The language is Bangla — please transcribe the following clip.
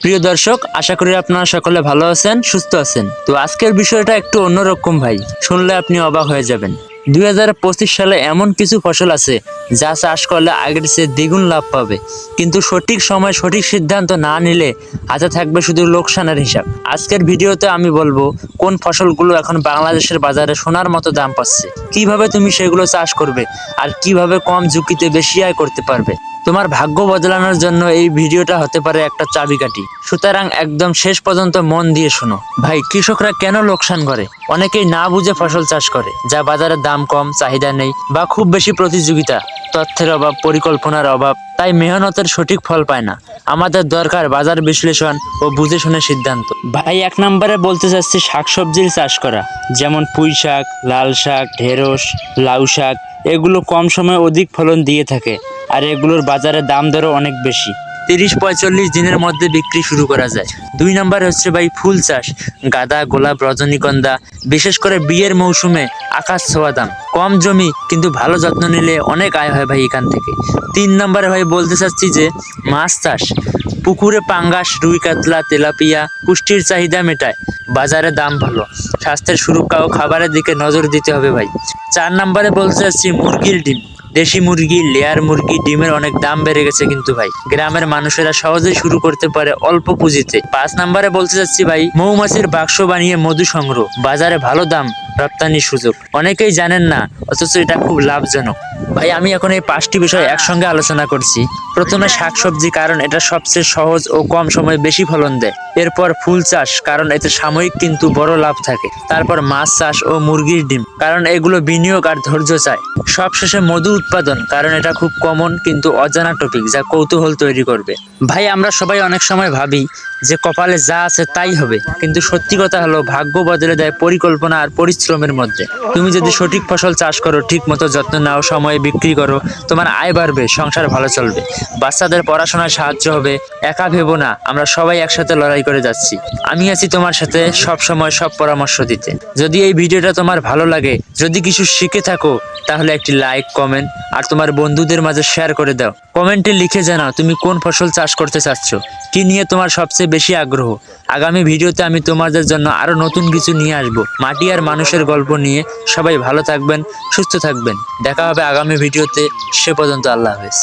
প্রিয় দর্শক, আশা করি আপনারা সকলে ভালো আছেন, সুস্থ আছেন। তো আজকের বিষয়টা একটু অন্যরকম ভাই, শুনলে আপনি অবাক হয়ে যাবেন। 2025 সালে এমন কিছু ফসল আছে যা চাষ করলে আগের চেয়ে দ্বিগুণ লাভ পাবে, কিন্তু সঠিক সময় সঠিক সিদ্ধান্ত না নিলে হাতে থাকবে শুধু লোকসানের হিসাব। আজকের ভিডিওতে আমি বলবো কোন ফসলগুলো এখন বাংলাদেশের বাজারে সোনার মতো দাম পাচ্ছে, কিভাবে তুমি সেগুলো চাষ করবে আর কিভাবে কম ঝুঁকিতে বেশি আয় করতে পারবে। তোমার ভাগ্য বদলানোর জন্য এই ভিডিওটা হতে পারে একটা চাবিকাঠি। সুতরাং একদম শেষ পর্যন্ত মন দিয়ে শোনো। ভাই, কৃষকরা কেন লোকসান করে? অনেকেই না বুঝে ফসল চাষ করে, যা বাজারে দাম কম, চাহিদা নেই বা খুব বেশি প্রতিযোগিতা, তথ্যের অভাব, পরিকল্পনার অভাব, তাই মেহনতের সঠিক ফল পায় না। আমাদের দরকার বাজার বিশ্লেষণ ও বুঝে শুনে সিদ্ধান্ত। ভাই, 1 নম্বরে বলতে চাচ্ছি শাকসবজির চাষ করা, যেমন পুঁই শাক, লাল শাক, ঢেঁড়স, লাউ শাক। এগুলো কম সময়ে অধিক ফলন দিয়ে থাকে, আর এগুলোর বাজারে দাম দরও অনেক বেশি। 30-45 দিনের মধ্যে বিক্রি শুরু করা যায়। 2 নম্বর হচ্ছে ভাই ফুল চাষ, গাঁদা, গোলাপ, রজনীগন্ধা। বিশেষ করে বিয়ের মৌসুমে আকাশ ছোঁয়া দাম। কম জমি কিন্তু ভালো যত্ন নিলে অনেক আয় হয় ভাই এখান থেকে। 3 নম্বরে ভাই বলতে চাচ্ছি যে মাছ চাষ, পুকুরে পাঙ্গাস, রুই, কাতলা, তেলাপিয়া পুষ্টির চাহিদা মেটায়, বাজারে দাম ভালো। স্বাস্থ্যের সুরক্ষা ও খাবারের দিকে নজর দিতে হবে ভাই। 4 নম্বরে বলতে চাচ্ছি মুরগির ডিম, দেশি মুরগি, লেয়ার মুরগি ডিমের অনেক দাম বেড়ে গেছে কিন্তু ভাই, গ্রামের মানুষেরা সহজেই শুরু করতে পারে অল্প পুঁজিতে। 5 নম্বরে বলতে চাচ্ছি ভাই মৌমাছির বাক্স বানিয়ে মধু সংগ্রহ, বাজারে ভালো দাম, রপ্তানির সুযোগ। অনেকেই জানেন না, অথচ এটা খুব লাভজনক। ভাই, আমি এখন এই 5টি বিষয় একসঙ্গে আলোচনা করছি। প্রথমে শাকসবজি, কারণ এটা সবচেয়ে সহজ ও কম সময়ে বেশি ফলন দেয়। এরপর ফুল চাষ, কারণ এতে সাময়িক কিন্তু বড় লাভ থাকে। তারপর মাছ চাষ ও মুরগির ডিম, কারণ এগুলো বিনিয়োগ আর ধৈর্য চায়। সবশেষে মধু উৎপাদন, কারণ এটা খুব কমন কিন্তু অজানা টপিক, যা কৌতূহল তৈরি করবে। ভাই, আমরা সবাই অনেক সময় ভাবি যে কপালে যা আছে তাই হবে, কিন্তু সত্যি কথা হলো ভাগ্য বদলে দেয় পরিকল্পনা আর পরিশ্রমের মধ্যে। তুমি যদি সঠিক ফসল চাষ করো, ঠিক মতো যত্ন নাও, সময়ে বিক্রি করো, তোমার আয় বাড়বে, সংসার ভালো চলবে, বাচ্চাদের পড়াশোনায় সাহায্য হবে। একা ভেবো না, আমরা সবাই একসাথে লড়াই করে যাচ্ছি। আমি আছি তোমার সাথে সব সময়, সব পরামর্শ দিতে। যদি এই ভিডিওটা তোমার ভালো লাগে, যদি কিছু শিখে থাকো, তাহলে একটি লাইক, কমেন্ট আর তোমার বন্ধুদের মাঝে শেয়ার করে দাও। কমেন্টে লিখে জানাও তুমি কোন ফসল চাষ করতে চাচ্ছ, কি নিয়ে তোমার সবচেয়ে বেশি আগ্রহ। আগামী ভিডিওতে আমি তোমাদের জন্য আরো নতুন কিছু নিয়ে আসবো, মাটি আর মানুষের গল্প নিয়ে। সবাই ভালো থাকবেন, সুস্থ থাকবেন। দেখা হবে আগামী ভিডিওতে। সে পর্যন্ত আল্লাহ হাফেজ।